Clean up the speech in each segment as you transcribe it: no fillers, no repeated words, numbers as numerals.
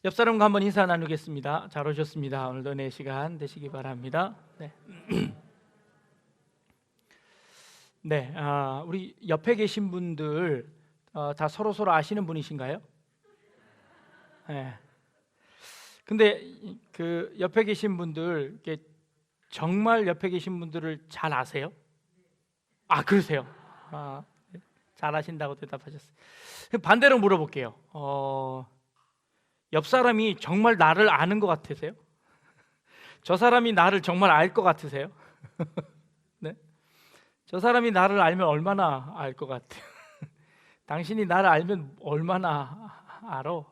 옆 사람과 한번 인사 나누겠습니다. 잘 오셨습니다. 오늘도 내 시간 되시기 바랍니다. 네, 우리 옆에 계신 분들 다 서로 아시는 분이신가요? 네. 근데 그 옆에 계신 분들 정말 옆에 계신 분들을 잘 아세요? 아, 그러세요? 잘 아신다고 대답하셨어요. 반대로 물어볼게요. 옆 사람이 정말 나를 아는 것 같으세요? 저 사람이 나를 정말 알 것 같으세요? 네? 저 사람이 나를 알면 얼마나 알 것 같아요? 당신이 나를 알면 얼마나 알아?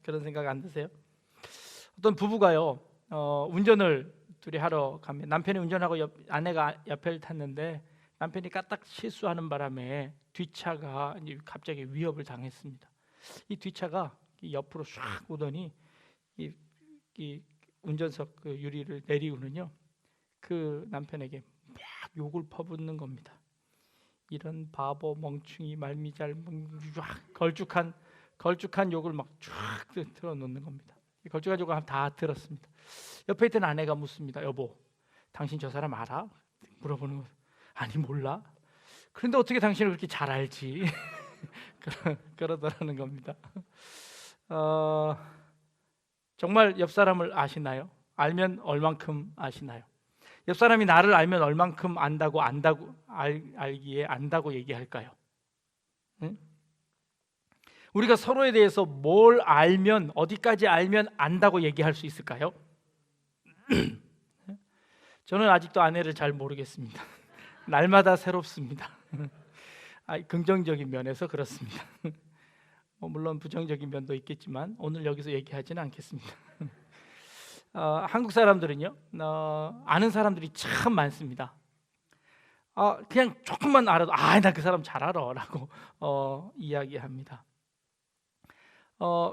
그런 생각 안 드세요? 어떤 부부가요, 운전을 둘이 하러 가면 남편이 운전하고 아내가 옆에 탔는데 남편이 까딱 실수하는 바람에 뒷차가 갑자기 위협을 당했습니다. 이 뒷차가 옆으로 쫙 오더니 이 운전석 그 유리를 내리고는요, 그 남편에게 막 욕을 퍼붓는 겁니다. 이런 바보 멍충이 말미잘 걸쭉한 욕을 막 쫙 틀어놓는 겁니다. 걸쭉한 욕을 다 들었습니다. 옆에 있던 아내가 묻습니다. 여보, 당신 저 사람 알아? 물어보는 거. 아니, 몰라. 그런데 어떻게 당신을 그렇게 잘 알지? 그러더라는 겁니다. 정말 옆 사람을 아시나요? 알면 얼만큼 아시나요? 옆 사람이 나를 알면 얼만큼 알기에 안다고 얘기할까요? 응? 우리가 서로에 대해서 뭘 알면, 어디까지 알면 안다고 얘기할 수 있을까요? 저는 아직도 아내를 잘 모르겠습니다. 날마다 새롭습니다. 긍정적인 면에서 그렇습니다. 물론 부정적인 면도 있겠지만 오늘 여기서 얘기하지는 않겠습니다. 한국 사람들은요, 아는 사람들이 참 많습니다. 그냥 조금만 알아도 나 그 사람 잘 알아라고 이야기합니다.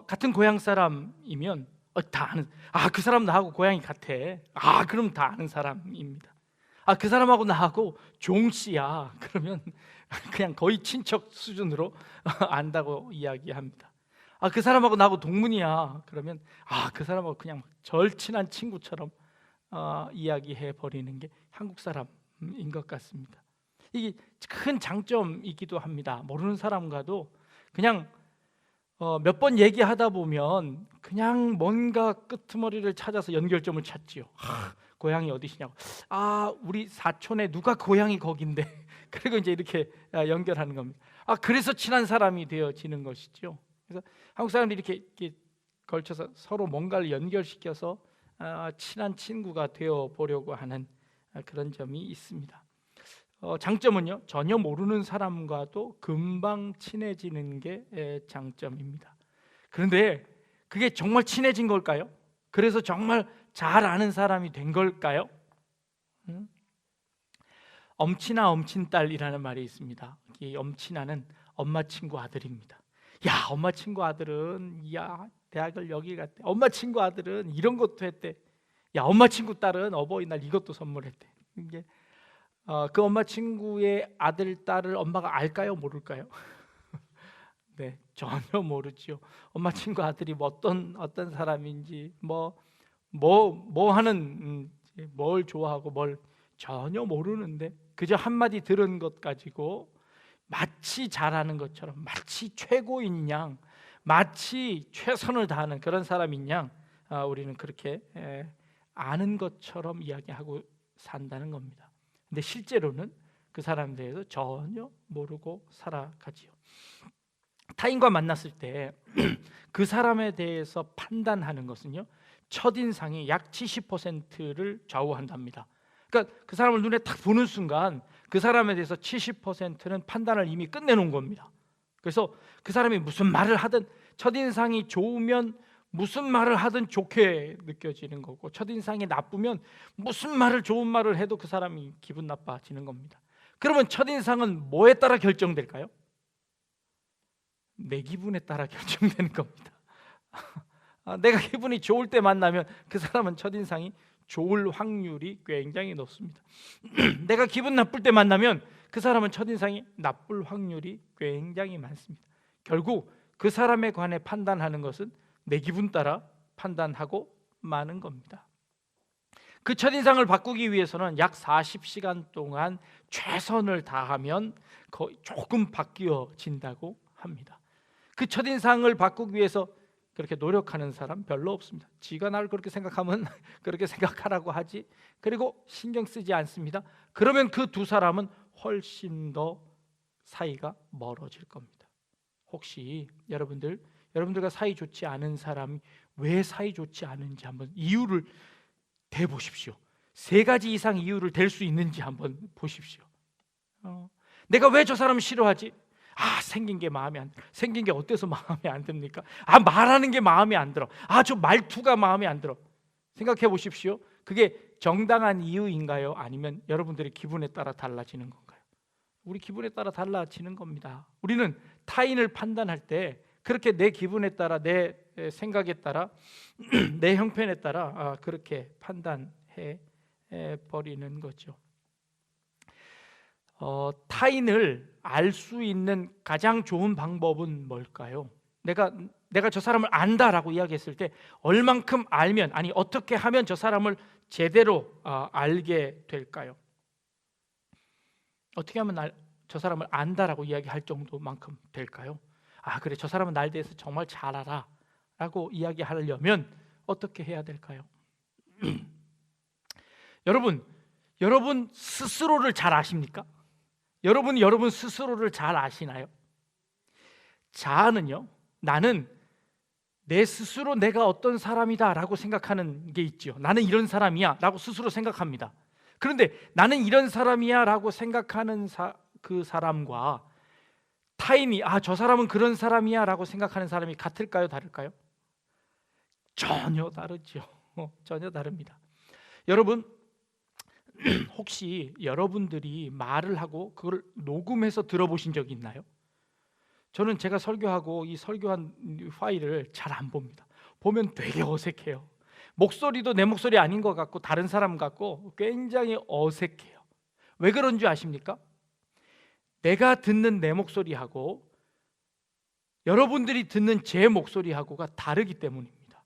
같은 고향 사람이면 다 아는, 그 사람 나하고 고향이 같아. 그럼 다 아는 사람입니다. 그 사람하고 나하고 종씨야. 그러면 그냥 거의 친척 수준으로 안다고 이야기합니다. 그 사람하고 나하고 동문이야. 그러면 그 사람하고 그냥 절친한 친구처럼 이야기해 버리는 게 한국 사람인 것 같습니다. 이게 큰 장점이기도 합니다. 모르는 사람과도 그냥 몇 번 얘기하다 보면 그냥 뭔가 끄트머리를 찾아서 연결점을 찾지요. 고향이 어디시냐고. 우리 사촌에 누가 고향이 거긴데. 그리고 이제 이렇게 연결하는 겁니다. 그래서 친한 사람이 되어지는 것이죠. 그래서 한국 사람들이 이렇게 걸쳐서 서로 뭔가를 연결시켜서 친한 친구가 되어 보려고 하는 그런 점이 있습니다. 장점은요, 전혀 모르는 사람과도 금방 친해지는 게 장점입니다. 그런데 그게 정말 친해진 걸까요? 그래서 정말 잘 아는 사람이 된 걸까요? 엄친아 엄친딸이라는 말이 있습니다. 이 엄친아는 엄마 친구 아들입니다. 엄마 친구 아들은 대학을 여기 갔대. 엄마 친구 아들은 이런 것도 했대. 엄마 친구 딸은 어버이날 이것도 선물했대. 이게 그 엄마 친구의 아들, 딸을 엄마가 알까요? 모를까요? 네, 전혀 모르지요. 엄마 친구 아들이 어떤 사람인지, 뭐 하는, 뭘 좋아하고 뭘 전혀 모르는데 그저 한마디 들은 것 가지고 마치 잘하는 것처럼, 마치 최고인 양, 마치 최선을 다하는 그런 사람인 양 우리는 그렇게 아는 것처럼 이야기하고 산다는 겁니다. 근데 실제로는 그 사람에 대해서 전혀 모르고 살아가지요. 타인과 만났을 때 그 사람에 대해서 판단하는 것은요, 첫인상이 약 70%를 좌우한답니다. 그러니까 그 사람을 눈에 딱 보는 순간 그 사람에 대해서 70%는 판단을 이미 끝내놓은 겁니다. 그래서 그 사람이 무슨 말을 하든, 첫인상이 좋으면 무슨 말을 하든 좋게 느껴지는 거고, 첫인상이 나쁘면 무슨 말을, 좋은 말을 해도 그 사람이 기분 나빠지는 겁니다. 그러면 첫인상은 뭐에 따라 결정될까요? 내 기분에 따라 결정되는 겁니다. 내가 기분이 좋을 때 만나면 그 사람은 첫인상이 좋을 확률이 굉장히 높습니다. 내가 기분 나쁠 때 만나면 그 사람은 첫인상이 나쁠 확률이 굉장히 많습니다. 결국 그 사람에 관해 판단하는 것은 내 기분 따라 판단하고 마는 겁니다. 그 첫인상을 바꾸기 위해서는 약 40시간 동안 최선을 다하면 조금 바뀌어진다고 합니다. 그 첫인상을 바꾸기 위해서 그렇게 노력하는 사람 별로 없습니다. 지가 나를 그렇게 생각하면 그렇게 생각하라고 하지, 그리고 신경 쓰지 않습니다. 그러면 그 두 사람은 훨씬 더 사이가 멀어질 겁니다. 혹시 여러분들과 사이 좋지 않은 사람이 왜 사이 좋지 않은지 한번 이유를 대보십시오. 3가지 이상 이유를 댈 수 있는지 한번 보십시오. 내가 왜 저 사람 싫어하지? 생긴 게 마음에 안 들어. 생긴 게 어때서 마음에 안 듭니까? 말하는 게 마음에 안 들어. 저 말투가 마음에 안 들어. 생각해 보십시오. 그게 정당한 이유인가요? 아니면 여러분들의 기분에 따라 달라지는 건가요? 우리 기분에 따라 달라지는 겁니다. 우리는 타인을 판단할 때 그렇게 내 기분에 따라, 내 생각에 따라, 내 형편에 따라 그렇게 판단해 버리는 거죠. 타인을 알 수 있는 가장 좋은 방법은 뭘까요? 내가 저 사람을 안다라고 이야기했을 때 얼만큼 알면, 어떻게 하면 저 사람을 제대로 알게 될까요? 어떻게 하면 저 사람을 안다라고 이야기할 정도만큼 될까요? 그래, 저 사람은 나에 대해서 정말 잘 알아 라고 이야기하려면 어떻게 해야 될까요? 여러분 스스로를 잘 아십니까? 여러분 스스로를 잘 아시나요? 자아는요, 나는 내 스스로 내가 어떤 사람이다 라고 생각하는 게 있죠. 나는 이런 사람이야 라고 스스로 생각합니다. 그런데 나는 이런 사람이야 라고 생각하는 그 사람과 타인이 저 사람은 그런 사람이야 라고 생각하는 사람이 같을까요? 다를까요? 전혀 다르죠. 전혀 다릅니다. 여러분, 혹시 여러분들이 말을 하고 그걸 녹음해서 들어보신 적이 있나요? 저는 제가 설교하고 이 설교한 파일을 잘 안 봅니다. 보면 되게 어색해요. 목소리도 내 목소리 아닌 것 같고 다른 사람 같고 굉장히 어색해요. 왜 그런 줄 아십니까? 내가 듣는 내 목소리하고 여러분들이 듣는 제 목소리하고가 다르기 때문입니다.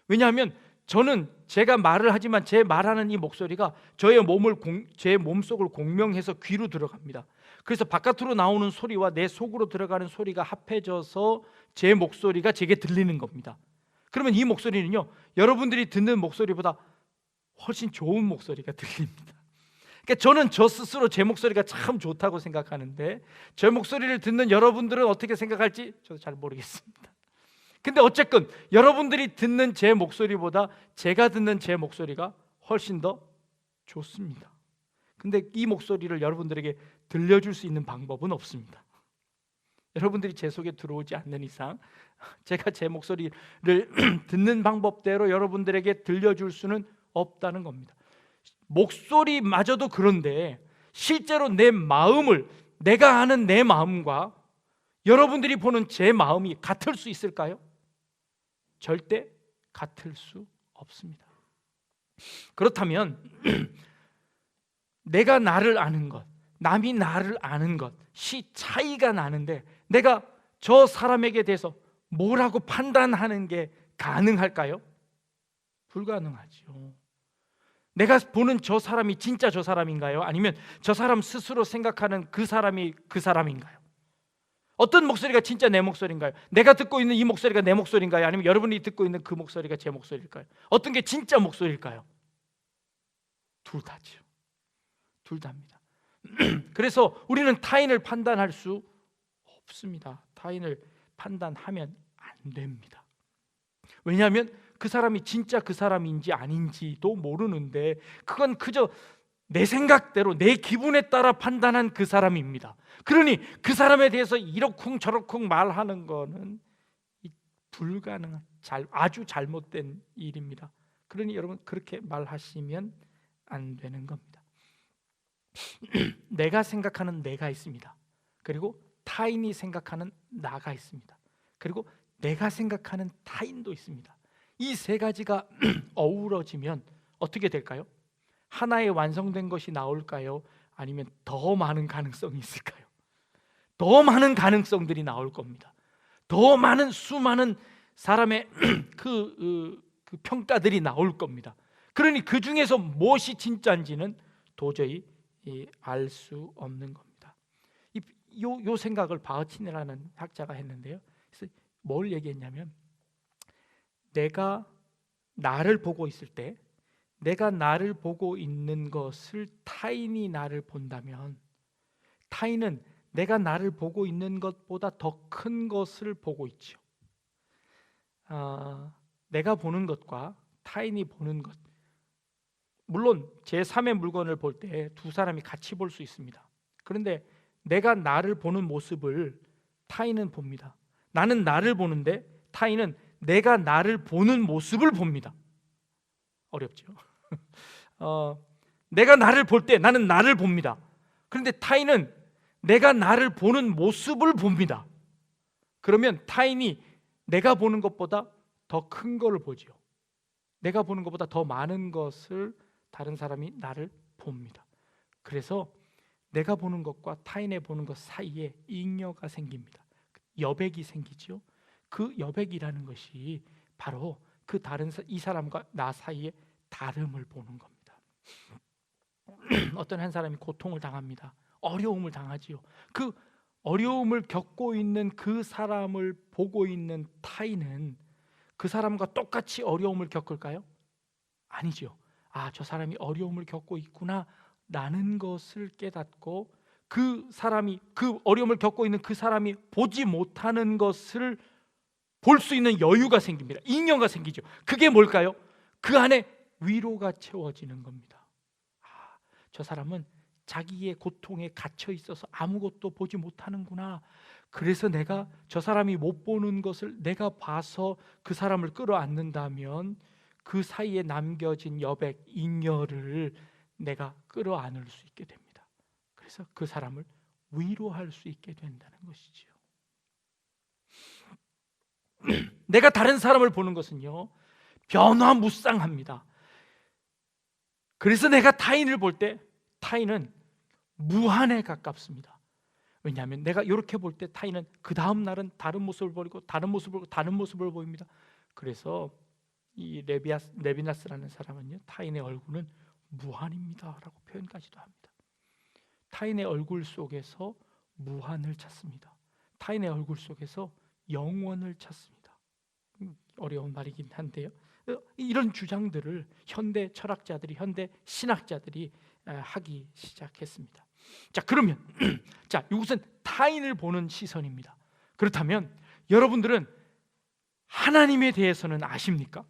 왜냐하면 저는 제가 말을 하지만 제 말하는 이 목소리가 제 몸속을 공명해서 귀로 들어갑니다. 그래서 바깥으로 나오는 소리와 내 속으로 들어가는 소리가 합해져서 제 목소리가 제게 들리는 겁니다. 그러면 이 목소리는요, 여러분들이 듣는 목소리보다 훨씬 좋은 목소리가 들립니다. 그러니까 저는 저 스스로 제 목소리가 참 좋다고 생각하는데 제 목소리를 듣는 여러분들은 어떻게 생각할지 저도 잘 모르겠습니다. 근데 어쨌건 여러분들이 듣는 제 목소리보다 제가 듣는 제 목소리가 훨씬 더 좋습니다. 근데 이 목소리를 여러분들에게 들려줄 수 있는 방법은 없습니다. 여러분들이 제 속에 들어오지 않는 이상 제가 제 목소리를 듣는 방법대로 여러분들에게 들려줄 수는 없다는 겁니다. 목소리마저도 그런데 실제로 내가 아는 내 마음과 여러분들이 보는 제 마음이 같을 수 있을까요? 절대 같을 수 없습니다. 그렇다면 내가 나를 아는 것, 남이 나를 아는 것이 차이가 나는데 내가 저 사람에게 대해서 뭐라고 판단하는 게 가능할까요? 불가능하죠. 내가 보는 저 사람이 진짜 저 사람인가요? 아니면 저 사람 스스로 생각하는 그 사람이 그 사람인가요? 어떤 목소리가 진짜 내 목소리인가요? 내가 듣고 있는 이 목소리가 내 목소리인가요? 아니면 여러분이 듣고 있는 그 목소리가 제 목소리일까요? 어떤 게 진짜 목소리일까요? 둘 다죠. 둘 다입니다. 그래서 우리는 타인을 판단할 수 없습니다. 타인을 판단하면 안 됩니다. 왜냐하면 그 사람이 진짜 그 사람인지 아닌지도 모르는데 그건 그저 내 생각대로 내 기분에 따라 판단한 그 사람입니다. 그러니 그 사람에 대해서 이러쿵 저러쿵 말하는 거는 불가능한 아주 잘못된 일입니다. 그러니 여러분 그렇게 말하시면 안 되는 겁니다. 내가 생각하는 내가 있습니다. 그리고 타인이 생각하는 나가 있습니다. 그리고 내가 생각하는 타인도 있습니다. 이 3가지가 어우러지면 어떻게 될까요? 하나의 완성된 것이 나올까요? 아니면 더 많은 가능성이 있을까요? 더 많은 가능성들이 나올 겁니다. 더 많은 수많은 사람의 그 평가들이 나올 겁니다. 그러니 그 중에서 무엇이 진짜인지는 도저히 알 수 없는 겁니다. 요 생각을 바흐틴이라는 학자가 했는데요. 그래서 뭘 얘기했냐면, 내가 나를 보고 있을 때, 내가 나를 보고 있는 것을 타인이 나를 본다면, 타인은 내가 나를 보고 있는 것보다 더 큰 것을 보고 있죠. 내가 보는 것과 타인이 보는 것, 물론 제3의 물건을 볼 때 두 사람이 같이 볼 수 있습니다. 그런데 내가 나를 보는 모습을 타인은 봅니다. 나는 나를 보는데 타인은 내가 나를 보는 모습을 봅니다. 어렵죠? 내가 나를 볼 때 나는 나를 봅니다. 그런데 타인은 내가 나를 보는 모습을 봅니다. 그러면 타인이 내가 보는 것보다 더 큰 것을 보죠. 내가 보는 것보다 더 많은 것을 다른 사람이 나를 봅니다. 그래서 내가 보는 것과 타인의 보는 것 사이에 잉여가 생깁니다. 여백이 생기죠. 그 여백이라는 것이 바로 그 다른 이 사람과 나 사이에 다름을 보는 겁니다. 어떤 한 사람이 고통을 당합니다. 어려움을 당하지요. 그 어려움을 겪고 있는 그 사람을 보고 있는 타인은 그 사람과 똑같이 어려움을 겪을까요? 아니죠. 저 사람이 어려움을 겪고 있구나 라는 것을 깨닫고, 그 사람이, 그 어려움을 겪고 있는 그 사람이 보지 못하는 것을 볼 수 있는 여유가 생깁니다. 잉여가 생기죠. 그게 뭘까요? 그 안에 위로가 채워지는 겁니다. 저 사람은 자기의 고통에 갇혀 있어서 아무것도 보지 못하는구나. 그래서 내가 저 사람이 못 보는 것을 내가 봐서 그 사람을 끌어안는다면 그 사이에 남겨진 여백, 잉여를 내가 끌어안을 수 있게 됩니다. 그래서 그 사람을 위로할 수 있게 된다는 것이지요. 내가 다른 사람을 보는 것은요, 변화무쌍합니다. 그래서 내가 타인을 볼 때 타인은 무한에 가깝습니다. 왜냐하면 내가 이렇게 볼 때 타인은 그 다음 날은 다른 모습을 보이고 다른 모습을 보고 다른 모습을 보입니다. 그래서 이 레비나스라는 사람은요, 타인의 얼굴은 무한입니다라고 표현까지도 합니다. 타인의 얼굴 속에서 무한을 찾습니다. 타인의 얼굴 속에서 영원을 찾습니다. 어려운 말이긴 한데요, 이런 주장들을 현대 철학자들이, 현대 신학자들이 하기 시작했습니다. 자, 그러면 자, 이것은 타인을 보는 시선입니다. 그렇다면 여러분들은 하나님에 대해서는 아십니까?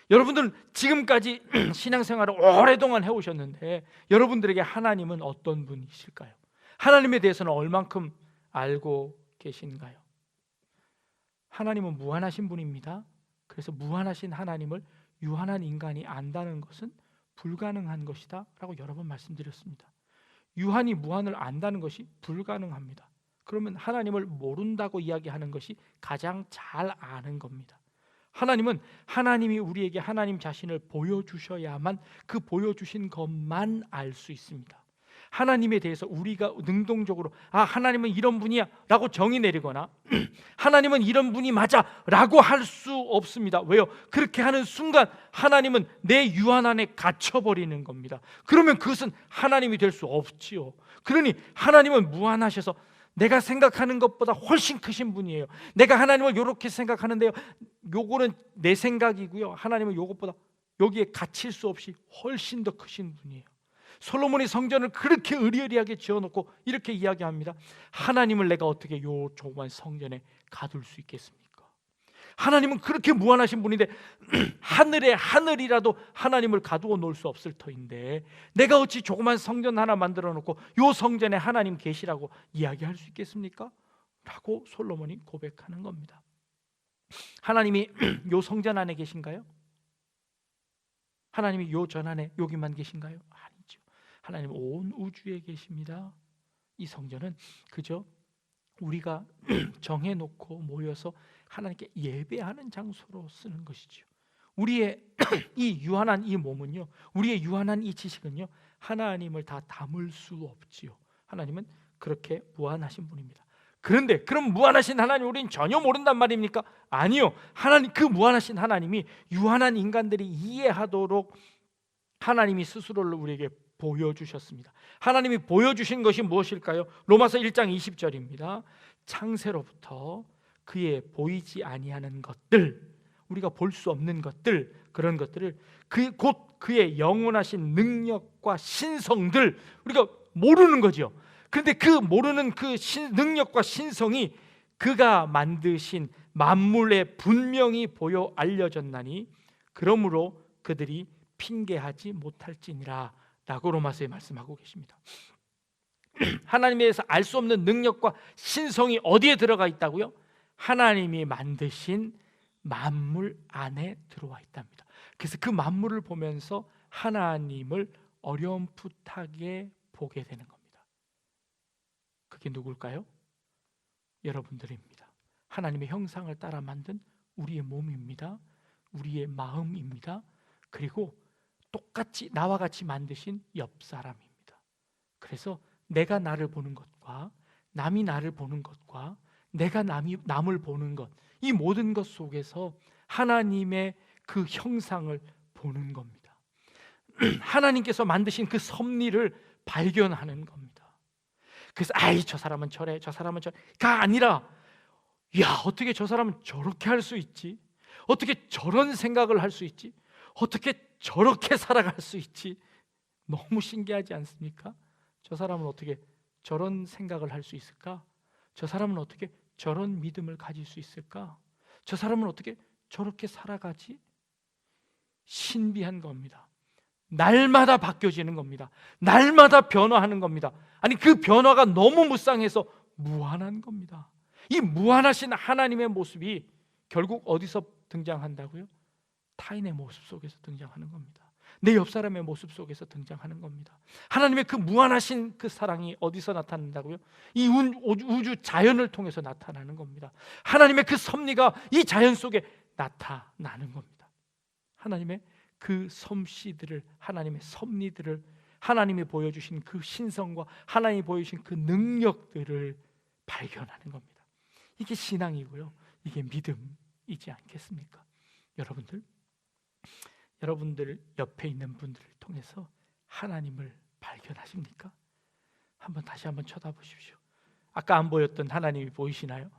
여러분들은 지금까지 신앙생활을 오랫동안 해오셨는데 여러분들에게 하나님은 어떤 분이실까요? 하나님에 대해서는 얼만큼 알고 계신가요? 하나님은 무한하신 분입니다. 그래서 무한하신 하나님을 유한한 인간이 안다는 것은 불가능한 것이다 라고 여러 번 말씀드렸습니다. 유한이 무한을 안다는 것이 불가능합니다. 그러면 하나님을 모른다고 이야기하는 것이 가장 잘 아는 겁니다. 하나님은 하나님이 우리에게 하나님 자신을 보여주셔야만 그 보여주신 것만 알 수 있습니다. 하나님에 대해서 우리가 능동적으로 하나님은 이런 분이야 라고 정의 내리거나 하나님은 이런 분이 맞아 라고 할 수 없습니다. 왜요? 그렇게 하는 순간 하나님은 내 유한 안에 갇혀버리는 겁니다. 그러면 그것은 하나님이 될 수 없지요. 그러니 하나님은 무한하셔서 내가 생각하는 것보다 훨씬 크신 분이에요. 내가 하나님을 이렇게 생각하는데요, 요거는 내 생각이고요, 하나님은 요것보다 여기에 갇힐 수 없이 훨씬 더 크신 분이에요. 솔로몬이 성전을 그렇게 으리으리하게 지어놓고 이렇게 이야기합니다. 하나님을 내가 어떻게 요 조그만 성전에 가둘 수 있겠습니까? 하나님은 그렇게 무한하신 분인데 하늘에 하늘이라도 하나님을 가두어 놓을 수 없을 터인데 내가 어찌 조그만 성전 하나 만들어 놓고 요 성전에 하나님 계시라고 이야기할 수 있겠습니까? 라고 솔로몬이 고백하는 겁니다. 하나님이 요 성전 안에 계신가요? 하나님이 요 전 안에 여기만 계신가요? 아니죠. 하나님은 온 우주에 계십니다. 이 성전은 그저 우리가 정해놓고 모여서 하나님께 예배하는 장소로 쓰는 것이죠. 우리의 이 유한한 이 몸은요, 우리의 유한한 이 지식은요, 하나님을 다 담을 수 없지요. 하나님은 그렇게 무한하신 분입니다. 그런데 그럼 무한하신 하나님 우리는 전혀 모른단 말입니까? 아니요. 하나님, 그 무한하신 하나님이 유한한 인간들이 이해하도록 하나님이 스스로를 우리에게 보여주셨습니다. 하나님이 보여주신 것이 무엇일까요? 로마서 1장 20절입니다. 창세로부터 그의 보이지 아니하는 것들, 우리가 볼 수 없는 것들, 그런 것들을 곧 그의 영원하신 능력과 신성들, 우리가 모르는 거죠. 그런데 그 모르는 그 능력과 신성이 그가 만드신 만물에 분명히 보여 알려졌나니 그러므로 그들이 핑계하지 못할지니라 라고 로마서에 말씀하고 계십니다. 하나님에 대해서 알 수 없는 능력과 신성이 어디에 들어가 있다고요? 하나님이 만드신 만물 안에 들어와 있답니다. 그래서 그 만물을 보면서 하나님을 어렴풋하게 보게 되는 겁니다. 그게 누굴까요? 여러분들입니다. 하나님의 형상을 따라 만든 우리의 몸입니다. 우리의 마음입니다. 그리고 똑같이 나와 같이 만드신 옆 사람입니다. 그래서 내가 나를 보는 것과 남이 나를 보는 것과 내가 남을 보는 것, 이 모든 것 속에서 하나님의 그 형상을 보는 겁니다. 하나님께서 만드신 그 섭리를 발견하는 겁니다. 그래서 아이 저 사람은 저래, 저 사람은 저래가 아니라 야 어떻게 저 사람은 저렇게 할 수 있지? 어떻게 저런 생각을 할 수 있지? 어떻게 저렇게 살아갈 수 있지? 너무 신기하지 않습니까? 저 사람은 어떻게 저런 생각을 할 수 있을까? 저 사람은 어떻게 저런 믿음을 가질 수 있을까? 저 사람은 어떻게 저렇게 살아가지? 신비한 겁니다. 날마다 바뀌어지는 겁니다. 날마다 변화하는 겁니다. 아니 그 변화가 너무 무쌍해서 무한한 겁니다. 이 무한하신 하나님의 모습이 결국 어디서 등장한다고요? 타인의 모습 속에서 등장하는 겁니다. 내 옆 사람의 모습 속에서 등장하는 겁니다. 하나님의 그 무한하신 그 사랑이 어디서 나타난다고요? 이 우주 자연을 통해서 나타나는 겁니다. 하나님의 그 섭리가 이 자연 속에 나타나는 겁니다. 하나님의 그 솜씨들을, 하나님의 섭리들을, 하나님이 보여주신 그 신성과 하나님이 보여주신 그 능력들을 발견하는 겁니다. 이게 신앙이고요. 이게 믿음이지 않겠습니까? 여러분들 옆에 있는 분들을 통해서 하나님을 발견하십니까? 다시 한번 쳐다보십시오. 아까 안 보였던 하나님이 보이시나요?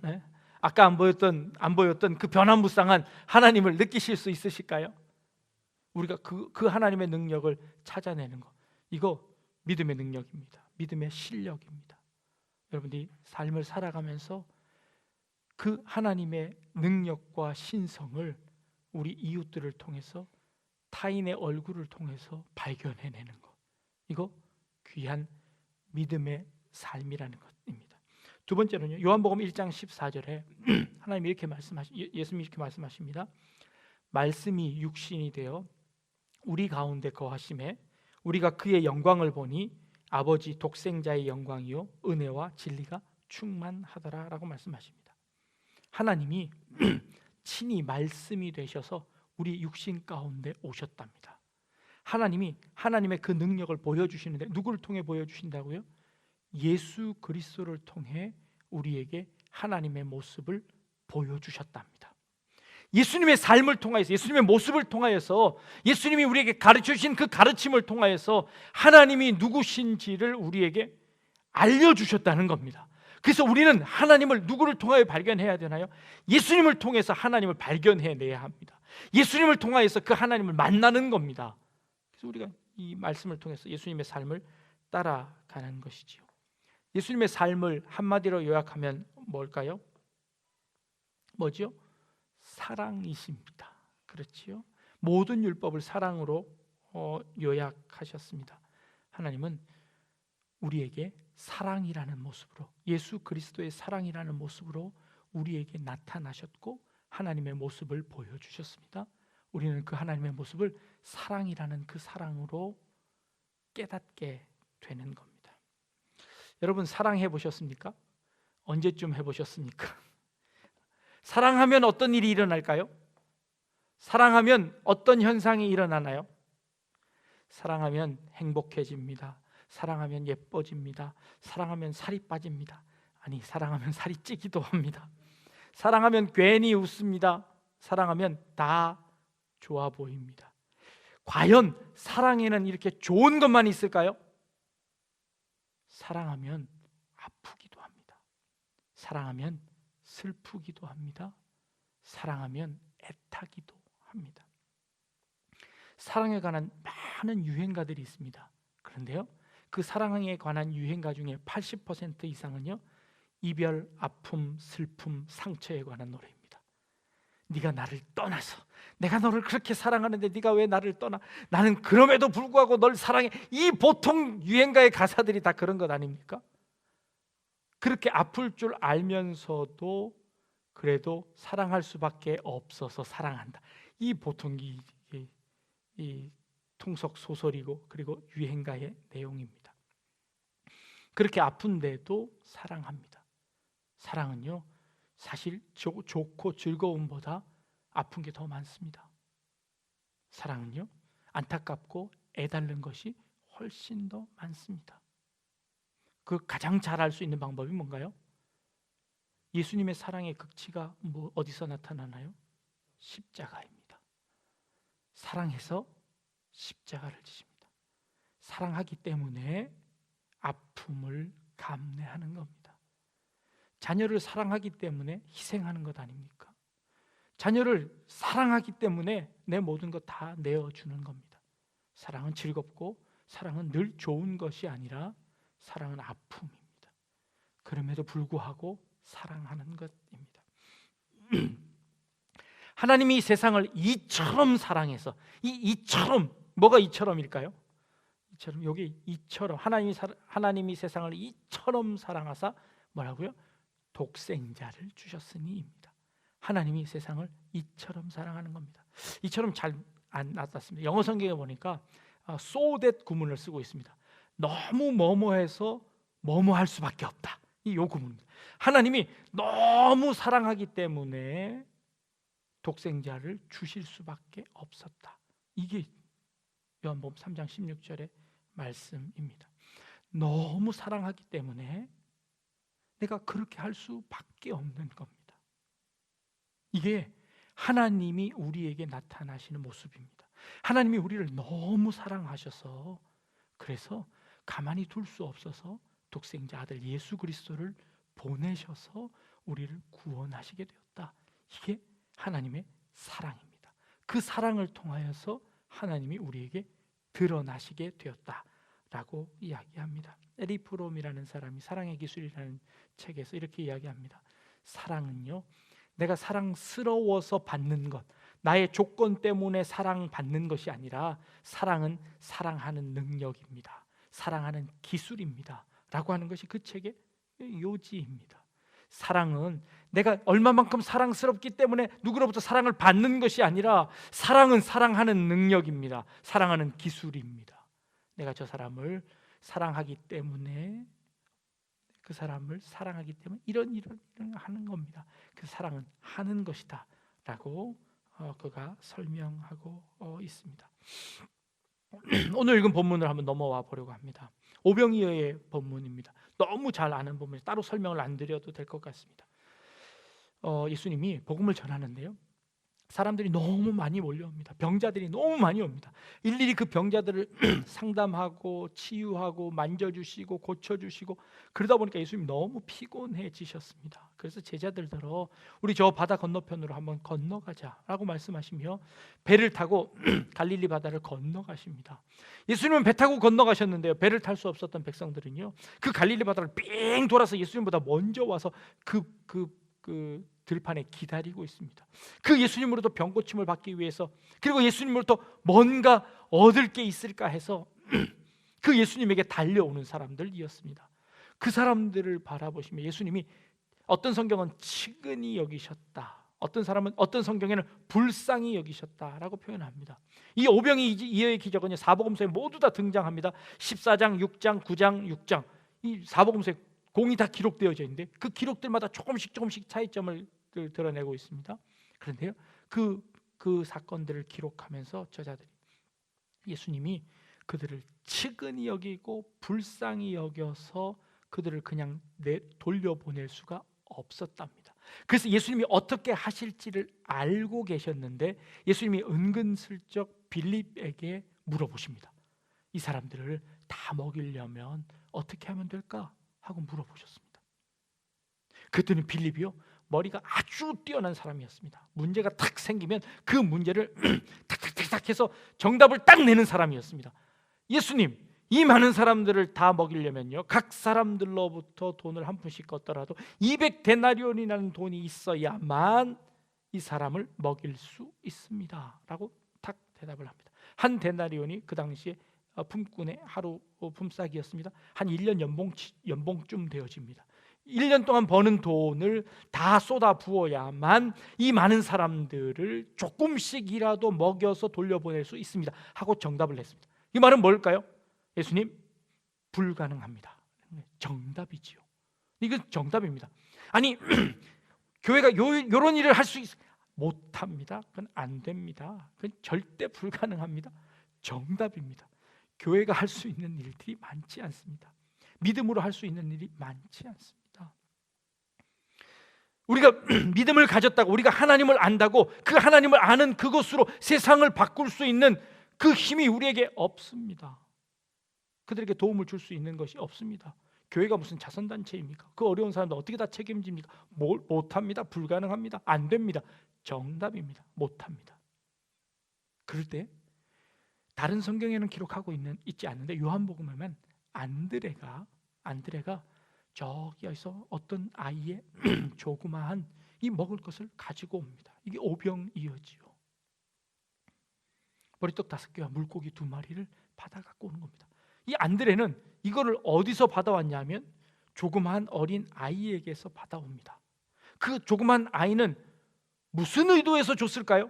네? 아까 안 보였던 그 변화무쌍한 하나님을 느끼실 수 있으실까요? 우리가 그 하나님의 능력을 찾아내는 것, 이거 믿음의 능력입니다. 믿음의 실력입니다. 여러분들이 삶을 살아가면서 그 하나님의 능력과 신성을 우리 이웃들을 통해서, 타인의 얼굴을 통해서 발견해내는 것, 이거 귀한 믿음의 삶이라는 것입니다. 두 번째는요, 요한복음 1장 14절에 하나님이 예수님이 이렇게 말씀하십니다. 말씀이 육신이 되어 우리 가운데 거하심에 우리가 그의 영광을 보니 아버지 독생자의 영광이요 은혜와 진리가 충만하더라 라고 말씀하십니다. 하나님이 친히 말씀이 되셔서 우리 육신 가운데 오셨답니다. 하나님이 하나님의 그 능력을 보여주시는데 누구를 통해 보여주신다고요? 예수 그리스도를 통해 우리에게 하나님의 모습을 보여주셨답니다. 예수님의 삶을 통하여서, 예수님의 모습을 통하여서, 예수님이 우리에게 가르쳐주신 그 가르침을 통하여서 하나님이 누구신지를 우리에게 알려주셨다는 겁니다. 그래서 우리는 하나님을 누구를 통하여 발견해야 되나요? 예수님을 통해서 하나님을 발견해내야 합니다. 예수님을 통하여서 그 하나님을 만나는 겁니다. 그래서 우리가 이 말씀을 통해서 예수님의 삶을 따라가는 것이지요. 예수님의 삶을 한마디로 요약하면 뭘까요? 뭐죠? 사랑이십니다. 그렇지요? 모든 율법을 사랑으로 요약하셨습니다. 하나님은 우리에게 사랑이라는 모습으로, 예수 그리스도의 사랑이라는 모습으로 우리에게 나타나셨고 하나님의 모습을 보여주셨습니다. 우리는 그 하나님의 모습을 사랑이라는 그 사랑으로 깨닫게 되는 겁니다. 여러분 사랑해 보셨습니까? 언제쯤 해보셨습니까? 사랑하면 어떤 일이 일어날까요? 사랑하면 어떤 현상이 일어나나요? 사랑하면 행복해집니다. 사랑하면 예뻐집니다. 사랑하면 살이 빠집니다. 아니, 사랑하면 살이 찌기도 합니다. 사랑하면 괜히 웃습니다. 사랑하면 다 좋아 보입니다. 과연 사랑에는 이렇게 좋은 것만 있을까요? 사랑하면 아프기도 합니다. 사랑하면 슬프기도 합니다. 사랑하면 애타기도 합니다. 사랑에 관한 많은 유행가들이 있습니다. 그런데요, 그 사랑에 관한 유행가 중에 80% 이상은요, 이별, 아픔, 슬픔, 상처에 관한 노래입니다. 네가 나를 떠나서, 내가 너를 그렇게 사랑하는데 네가 왜 나를 떠나? 나는 그럼에도 불구하고 널 사랑해. 이 보통 유행가의 가사들이 다 그런 것 아닙니까? 그렇게 아플 줄 알면서도 그래도 사랑할 수밖에 없어서 사랑한다. 이 보통 이 통속 소설이고 그리고 유행가의 내용입니다. 그렇게 아픈데도 사랑합니다. 사랑은요, 사실 좋고 즐거움보다 아픈 게 더 많습니다. 사랑은요, 안타깝고 애달른 것이 훨씬 더 많습니다. 그 가장 잘 알 수 있는 방법이 뭔가요? 예수님의 사랑의 극치가 어디서 나타나나요? 십자가입니다. 사랑해서 십자가를 지십니다. 사랑하기 때문에 아픔을 감내하는 겁니다. 자녀를 사랑하기 때문에 희생하는 것 아닙니까? 자녀를 사랑하기 때문에 내 모든 것 다 내어주는 겁니다. 사랑은 즐겁고 사랑은 늘 좋은 것이 아니라 사랑은 아픔입니다. 그럼에도 불구하고 사랑하는 것입니다. 하나님이 세상을 이처럼 사랑해서, 이처럼, 뭐가 이처럼일까요? 이처럼, 여기 이처럼, 하나님이 세상을 이처럼 사랑하사 뭐라고요? 독생자를 주셨으니입니다. 하나님이 세상을 이처럼 사랑하는 겁니다. 이처럼 잘 안 나왔습니다. 영어 성경에 보니까 so that 구문을 쓰고 있습니다. 너무 뭐뭐해서 뭐뭐할 수밖에 없다. 이 구문입니다. 하나님이 너무 사랑하기 때문에 독생자를 주실 수밖에 없었다. 이게 요한복음 3장 16절의 말씀입니다. 너무 사랑하기 때문에 내가 그렇게 할 수밖에 없는 겁니다. 이게 하나님이 우리에게 나타나시는 모습입니다. 하나님이 우리를 너무 사랑하셔서, 그래서 가만히 둘 수 없어서 독생자 아들 예수 그리스도를 보내셔서 우리를 구원하시게 되었다. 이게 하나님의 사랑입니다. 그 사랑을 통하여서 하나님이 우리에게 드러나시게 되었다라고 이야기합니다. 에리 프롬이라는 사람이 사랑의 기술이라는 책에서 이렇게 이야기합니다. 사랑은요, 내가 사랑스러워서 받는 것, 나의 조건 때문에 사랑받는 것이 아니라 사랑은 사랑하는 능력입니다. 사랑하는 기술입니다. 라고 하는 것이 그 책의 요지입니다. 사랑은 내가 얼마만큼 사랑스럽기 때문에 누구로부터 사랑을 받는 것이 아니라 사랑은 사랑하는 능력입니다. 사랑하는 기술입니다. 내가 저 사람을 사랑하기 때문에, 그 사람을 사랑하기 때문에 이런 하는 겁니다. 그 사랑은 하는 것이다 라고 그가 설명하고 있습니다. 오늘 읽은 본문을 한번 넘어와 보려고 합니다. 오병이어의 본문입니다. 너무 잘 아는 본문이 따로 설명을 안 드려도 될 것 같습니다. 예수님이 복음을 전하는데요, 사람들이 너무 많이 몰려옵니다. 병자들이 너무 많이 옵니다. 일일이 그 병자들을 상담하고 치유하고 만져주시고 고쳐주시고, 그러다 보니까 예수님이 너무 피곤해지셨습니다. 그래서 제자들더러 우리 저 바다 건너편으로 한번 건너가자라고 말씀하시며 배를 타고 갈릴리 바다를 건너가십니다. 예수님은 배 타고 건너가셨는데요, 배를 탈 수 없었던 백성들은요, 그 갈릴리 바다를 삥 돌아서 예수님보다 먼저 와서 그 들판에 기다리고 있습니다. 그 예수님으로부터 병고침을 받기 위해서, 그리고 예수님으로부터 뭔가 얻을 게 있을까 해서 그 예수님에게 달려오는 사람들이었습니다. 그 사람들을 바라보시며 예수님이, 어떤 성경은 측은히 여기셨다, 어떤 성경에는 불쌍히 여기셨다라고 표현합니다. 이 오병이어의 기적은요, 사복음서에 모두 다 등장합니다. 14장, 6장, 9장, 6장, 이 사복음서에 공이 다 기록되어져 있는데 그 기록들마다 조금씩 차이점을 드러내고 있습니다. 그런데요, 그 사건들을 기록하면서 저자들이, 예수님이 그들을 측은히 여기고 불쌍히 여겨서 그들을 그냥 돌려보낼 수가 없었답니다. 그래서 예수님이 어떻게 하실지를 알고 계셨는데 예수님이 은근슬쩍 빌립에게 물어보십니다. 이 사람들을 다 먹이려면 어떻게 하면 될까? 하고 물어보셨습니다. 그랬더니 빌립이요, 머리가 아주 뛰어난 사람이었습니다. 문제가 탁 생기면 그 문제를 탁탁탁탁 해서 정답을 딱 내는 사람이었습니다. 예수님, 이 많은 사람들을 다 먹이려면요, 각 사람들로부터 돈을 한 푼씩 걷더라도 200데나리온이라는 돈이 있어야만 이 사람을 먹일 수 있습니다 라고 탁 대답을 합니다. 한 데나리온이 그 당시에 품꾼의 하루 품삯이었습니다. 한 1년 연봉쯤 되어집니다. 1년 동안 버는 돈을 다 쏟아 부어야만 이 많은 사람들을 조금씩이라도 먹여서 돌려보낼 수 있습니다 하고 정답을 냈습니다. 이 말은 뭘까요? 예수님, 불가능합니다. 정답이지요. 이건 정답입니다. 아니 교회가 이런 일을 할 수 못합니다. 그건 안 됩니다. 그건 절대 불가능합니다. 정답입니다. 교회가 할 수 있는 일들이 많지 않습니다. 믿음으로 할 수 있는 일이 많지 않습니다. 우리가 믿음을 가졌다고, 우리가 하나님을 안다고 그 하나님을 아는 그것으로 세상을 바꿀 수 있는 그 힘이 우리에게 없습니다. 그들에게 도움을 줄 수 있는 것이 없습니다. 교회가 무슨 자선단체입니까? 그 어려운 사람들 어떻게 다 책임집니까? 못합니다. 불가능합니다. 안 됩니다. 정답입니다. 못합니다. 그럴 때 다른 성경에는 기록하고 있지 않는데 요한복음에 보면 안드레가 저기에서 어떤 아이의 조그마한 이 먹을 것을 가지고 옵니다. 이게 오병이어지요. 머리떡 5개와 물고기 2마리를 받아 갖고 오는 겁니다. 이 안드레는 이거를 어디서 받아왔냐면 조그마한 어린 아이에게서 받아옵니다. 그 조그마한 아이는 무슨 의도에서 줬을까요?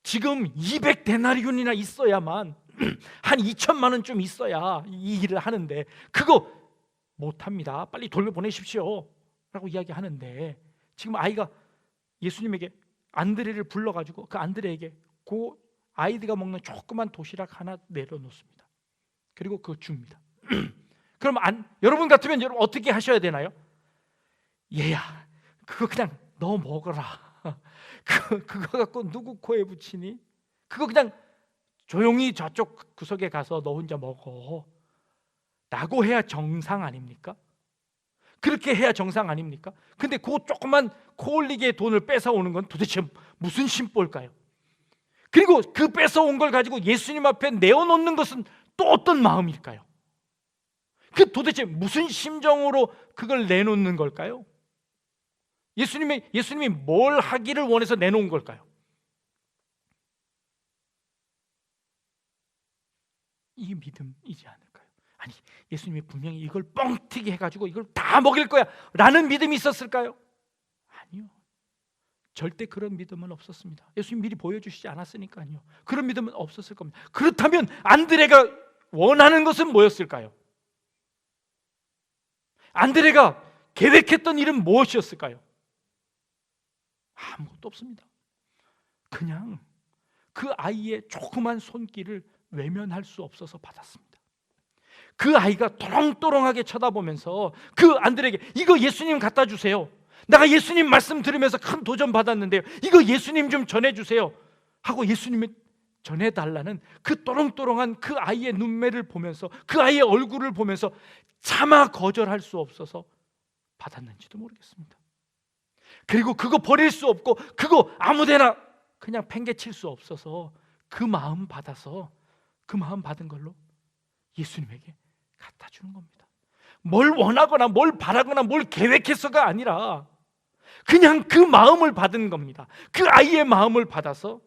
지금 200데나리온이나 있어야만 한 2천만 원쯤 있어야 이 일을 하는데 그거 못합니다. 빨리 돌려보내십시오 라고 이야기하는데 지금 아이가 예수님에게 안드레를 불러가지고 그 안드레에게 그 아이들가 먹는 조그만 도시락 하나 내려놓습니다. 그리고 그거 줍니다. 그럼 여러분 같으면 여러분 어떻게 하셔야 되나요? 얘야, 그거 그냥 너 먹어라. 그거 갖고 누구 코에 붙이니? 그거 그냥 조용히 저쪽 구석에 가서 너 혼자 먹어 라고 해야 정상 아닙니까? 그렇게 해야 정상 아닙니까? 근데 그 조그만 코올리게의 돈을 뺏어오는 건 도대체 무슨 심볼까요? 그리고 그 뺏어온 걸 가지고 예수님 앞에 내어놓는 것은 또 어떤 마음일까요? 그 도대체 무슨 심정으로 그걸 내놓는 걸까요? 예수님이 뭘 하기를 원해서 내놓은 걸까요? 이 믿음이지 않을까요? 아니 예수님이 분명히 이걸 뻥튀기 해가지고 이걸 다 먹일 거야 라는 믿음이 있었을까요? 아니요. 절대 그런 믿음은 없었습니다. 예수님 미리 보여주시지 않았으니까요. 그런 믿음은 없었을 겁니다. 그렇다면 안드레가 원하는 것은 뭐였을까요? 안드레가 계획했던 일은 무엇이었을까요? 아무것도 없습니다. 그냥 그 아이의 조그만 손길을 외면할 수 없어서 받았습니다. 그 아이가 또렁또렁하게 쳐다보면서 그 안드레에게 이거 예수님 갖다 주세요. 내가 예수님 말씀 들으면서 큰 도전 받았는데요. 이거 예수님 좀 전해주세요. 하고 예수님이 전해달라는 그 또렁또렁한 그 아이의 눈매를 보면서 그 아이의 얼굴을 보면서 차마 거절할 수 없어서 받았는지도 모르겠습니다. 그리고 그거 버릴 수 없고 그거 아무데나 그냥 팽개칠 수 없어서 그 마음 받아서 그 마음 받은 걸로 예수님에게 갖다 주는 겁니다. 뭘 원하거나 뭘 바라거나 뭘 계획해서가 아니라 그냥 그 마음을 받은 겁니다. 그 아이의 마음을 받아서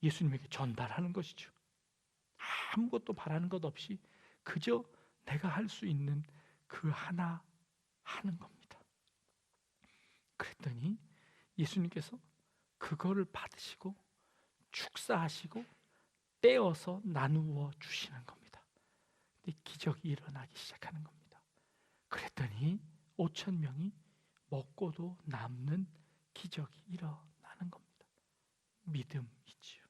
예수님에게 전달하는 것이죠. 아무것도 바라는 것 없이 그저 내가 할 수 있는 그 하나 하는 겁니다. 그랬더니 예수님께서 그거를 받으시고 축사하시고 떼어서 나누어 주시는 겁니다. 근데 기적이 일어나기 시작하는 겁니다. 그랬더니 5천 명이 먹고도 남는 기적이 일어나는 겁니다. 믿음이지요.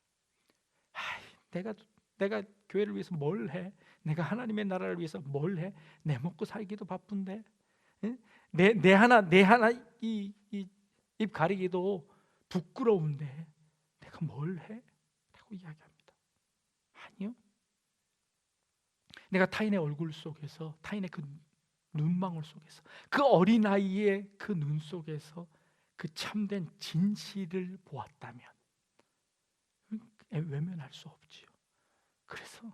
내가 교회를 위해서 뭘 해? 내가 하나님의 나라를 위해서 뭘 해? 내 먹고 살기도 바쁜데, 내 하나 입 가리기도 부끄러운데 내가 뭘 해? 라고 이야기합니다. 아니요. 내가 타인의 얼굴 속에서, 타인의 그 눈망울 속에서, 그 어린아이의 그 눈 속에서 그 참된 진실을 보았다면 외면할 수 없지요. 그래서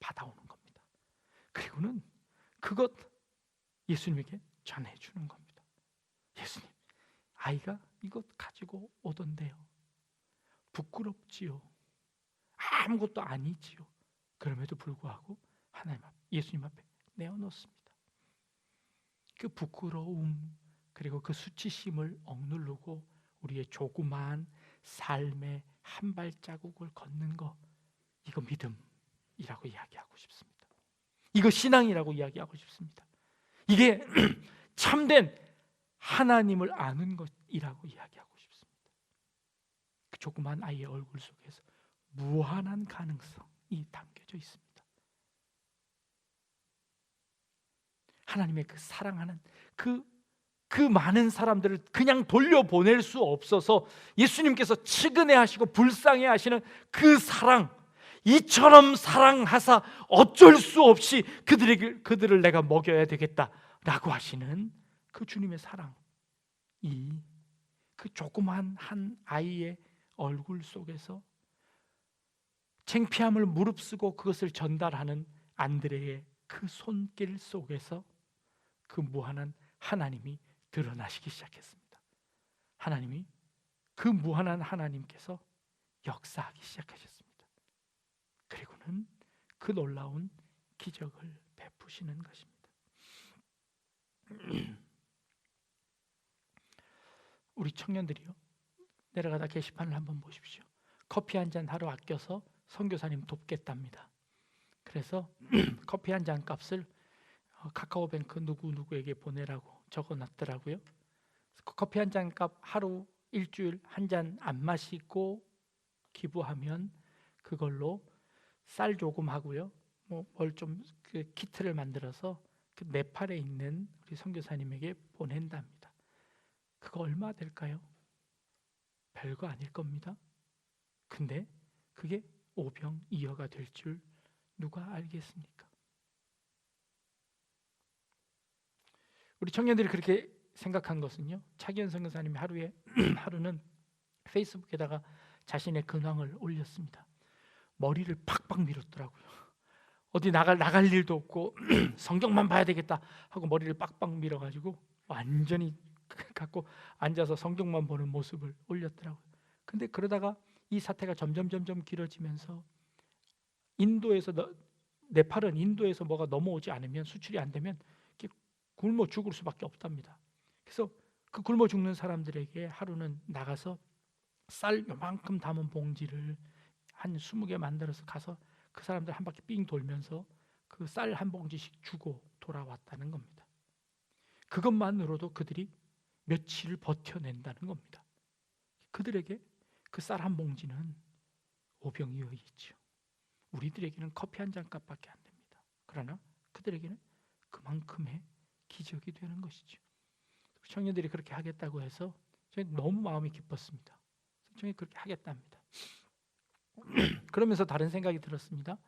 받아오는 겁니다. 그리고는 그것 예수님에게 전해주는 겁니다. 예수님, 아이가 이것 가지고 오던데요. 부끄럽지요. 아무것도 아니지요. 그럼에도 불구하고 하나님 앞, 예수님 앞에 내어놓습니다. 그 부끄러움 그리고 그 수치심을 억누르고 우리의 조그마한 삶의 한 발자국을 걷는 거, 이거 믿음이라고 이야기하고 싶습니다. 이거 신앙이라고 이야기하고 싶습니다. 이게 참된 하나님을 아는 것이라고 이야기하고 싶습니다. 그 조그만 아이의 얼굴 속에서 무한한 가능성이 담겨져 있습니다. 하나님의 그 사랑하는 그 많은 사람들을 그냥 돌려보낼 수 없어서 예수님께서 측은해하시고 불쌍해하시는 그 사랑, 이처럼 사랑하사 어쩔 수 없이 그들을 내가 먹여야 되겠다라고 하시는 그 주님의 사랑이 그 조그만 한 아이의 얼굴 속에서 창피함을 무릅쓰고 그것을 전달하는 안드레의 그 손길 속에서 그 무한한 하나님이 드러나시기 시작했습니다. 하나님이, 그 무한한 하나님께서 역사하기 시작하셨습니다. 그리고는 그 놀라운 기적을 베푸시는 것입니다. 우리 청년들이요, 내려가다 게시판을 한번 보십시오. 커피 한 잔 하루 아껴서 선교사님 돕겠답니다. 그래서 커피 한 잔 값을 카카오뱅크 누구누구에게 보내라고 적어놨더라고요. 커피 한 잔 값 하루 일주일 한 잔 안 마시고 기부하면 그걸로 쌀 조금 하고요, 뭘 좀 그 키트를 만들어서 그 네팔에 있는 우리 선교사님에게 보낸답니다. 그거 얼마 될까요? 별거 아닐 겁니다. 근데 그게 오병이어가 될 줄 누가 알겠습니까? 우리 청년들이 그렇게 생각한 것은요, 차기현 선교사님이 하루는 페이스북에다가 자신의 근황을 올렸습니다. 머리를 팍팍 밀었더라고요. 어디 나갈 일도 없고 성경만 봐야 되겠다 하고 머리를 빡빡 밀어가지고 완전히 갖고 앉아서 성경만 보는 모습을 올렸더라고요. 근데 그러다가 이 사태가 점점 길어지면서 네팔은 인도에서 뭐가 넘어오지 않으면, 수출이 안 되면 굶어 죽을 수밖에 없답니다. 그래서 그 굶어 죽는 사람들에게 하루는 나가서 쌀 요만큼 담은 봉지를 한 20개 만들어서 가서 그 사람들 한 바퀴 삥 돌면서 그 쌀 한 봉지씩 주고 돌아왔다는 겁니다. 그것만으로도 그들이 며칠을 버텨낸다는 겁니다. 그들에게 그 쌀 한 봉지는 오병이어이죠. 우리들에게는 커피 한 잔 값밖에 안 됩니다. 그러나 그들에게는 그만큼의 기적이 되는 것이죠. 청년들이 그렇게 하겠다고 해서 저는 너무 마음이 기뻤습니다. 청년이 그렇게 하겠답니다. 그러면서 다른 생각이 들었습니다.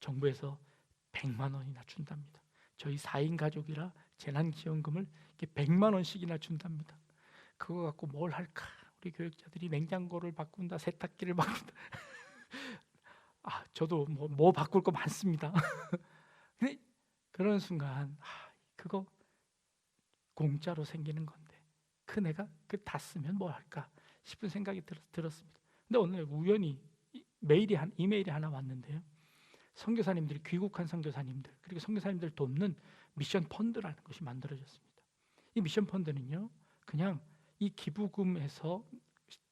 정부에서 100만 원이나 준답니다. 저희 4인 가족이라 재난지원금을 100만 원씩이나 준답니다. 그거 갖고 뭘 할까? 우리 교육자들이 냉장고를 바꾼다, 세탁기를 바꾼다. 저도 뭐 바꿀 거 많습니다. 근데 그런 순간 그거 공짜로 생기는 건데 내가 다 쓰면 뭐 할까 싶은 생각이 들었습니다. 근데 오늘 우연히 이메일이 하나 왔는데요. 선교사님들이, 귀국한 선교사님들, 그리고 선교사님들 돕는 미션 펀드라는 것이 만들어졌습니다. 이 미션 펀드는요, 그냥 이 기부금에서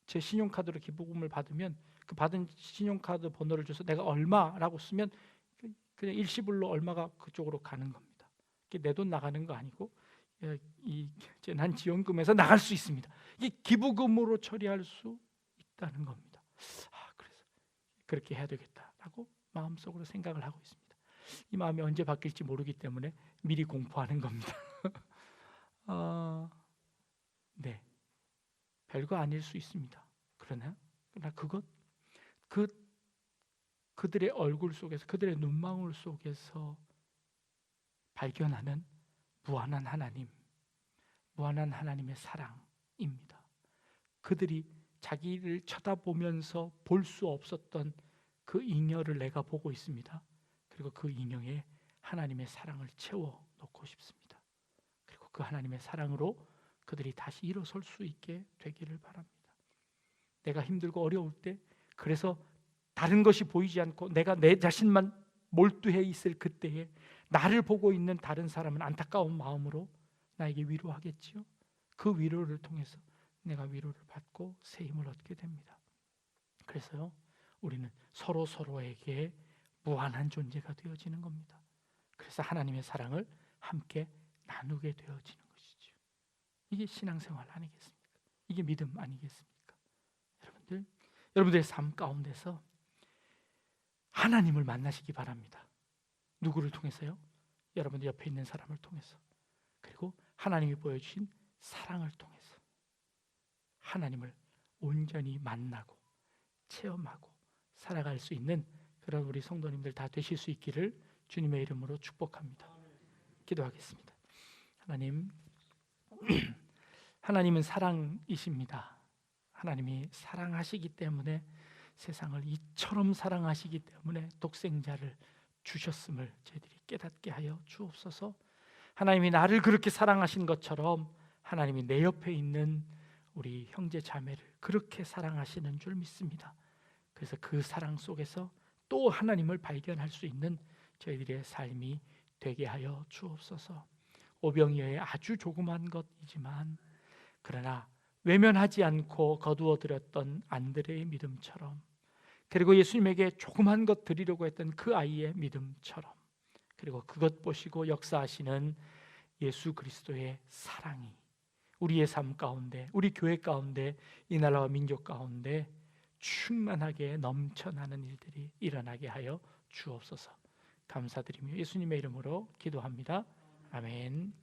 제 신용카드로 기부금을 받으면 그 받은 신용카드 번호를 줘서 내가 얼마라고 쓰면 그냥 일시불로 얼마가 그쪽으로 가는 겁니다. 내 돈 나가는 거 아니고 이 재난지원금에서 나갈 수 있습니다. 이게 기부금으로 처리할 수 있다는 겁니다. 그래서 그렇게 해야 되겠다라고 마음속으로 생각을 하고 있습니다. 이 마음이 언제 바뀔지 모르기 때문에 미리 공포하는 겁니다. 네, 별거 아닐 수 있습니다. 그러나 그들의 얼굴 속에서, 그들의 눈망울 속에서 발견하는 무한한 하나님, 무한한 하나님의 사랑입니다. 그들이 자기를 쳐다보면서 볼 수 없었던 그 잉여를 내가 보고 있습니다. 그리고 그 잉여에 하나님의 사랑을 채워 놓고 싶습니다. 그리고 그 하나님의 사랑으로 그들이 다시 일어설 수 있게 되기를 바랍니다. 내가 힘들고 어려울 때, 그래서 다른 것이 보이지 않고 내가 내 자신만 몰두해 있을 그때에 나를 보고 있는 다른 사람은 안타까운 마음으로 나에게 위로하겠지요. 그 위로를 통해서 내가 위로를 받고 새 힘을 얻게 됩니다. 그래서요, 우리는 서로에게 무한한 존재가 되어지는 겁니다. 그래서 하나님의 사랑을 함께 나누게 되어지는 것이죠. 이게 신앙생활 아니겠습니까? 이게 믿음 아니겠습니까? 여러분들의 삶 가운데서 하나님을 만나시기 바랍니다. 누구를 통해서요? 여러분들 옆에 있는 사람을 통해서, 그리고 하나님이 보여주신 사랑을 통해서 하나님을 온전히 만나고 체험하고 살아갈 수 있는 그런 우리 성도님들 다 되실 수 있기를 주님의 이름으로 축복합니다. 기도하겠습니다. 하나님, 하나님은 사랑이십니다. 하나님이 사랑하시기 때문에, 세상을 이처럼 사랑하시기 때문에 독생자를 주셨음을 저희들이 깨닫게 하여 주옵소서. 하나님이 나를 그렇게 사랑하신 것처럼 하나님이 내 옆에 있는 우리 형제 자매를 그렇게 사랑하시는 줄 믿습니다. 그래서 그 사랑 속에서 또 하나님을 발견할 수 있는 저희들의 삶이 되게 하여 주옵소서. 오병이어의 아주 조그만 것이지만, 그러나 외면하지 않고 거두어들였던 안드레의 믿음처럼, 그리고 예수님에게 조그만 것 드리려고 했던 그 아이의 믿음처럼, 그리고 그것 보시고 역사하시는 예수 그리스도의 사랑이 우리의 삶 가운데, 우리 교회 가운데, 이 나라와 민족 가운데 충만하게 넘쳐나는 일들이 일어나게 하여 주옵소서. 감사드리며 예수님의 이름으로 기도합니다. 아멘.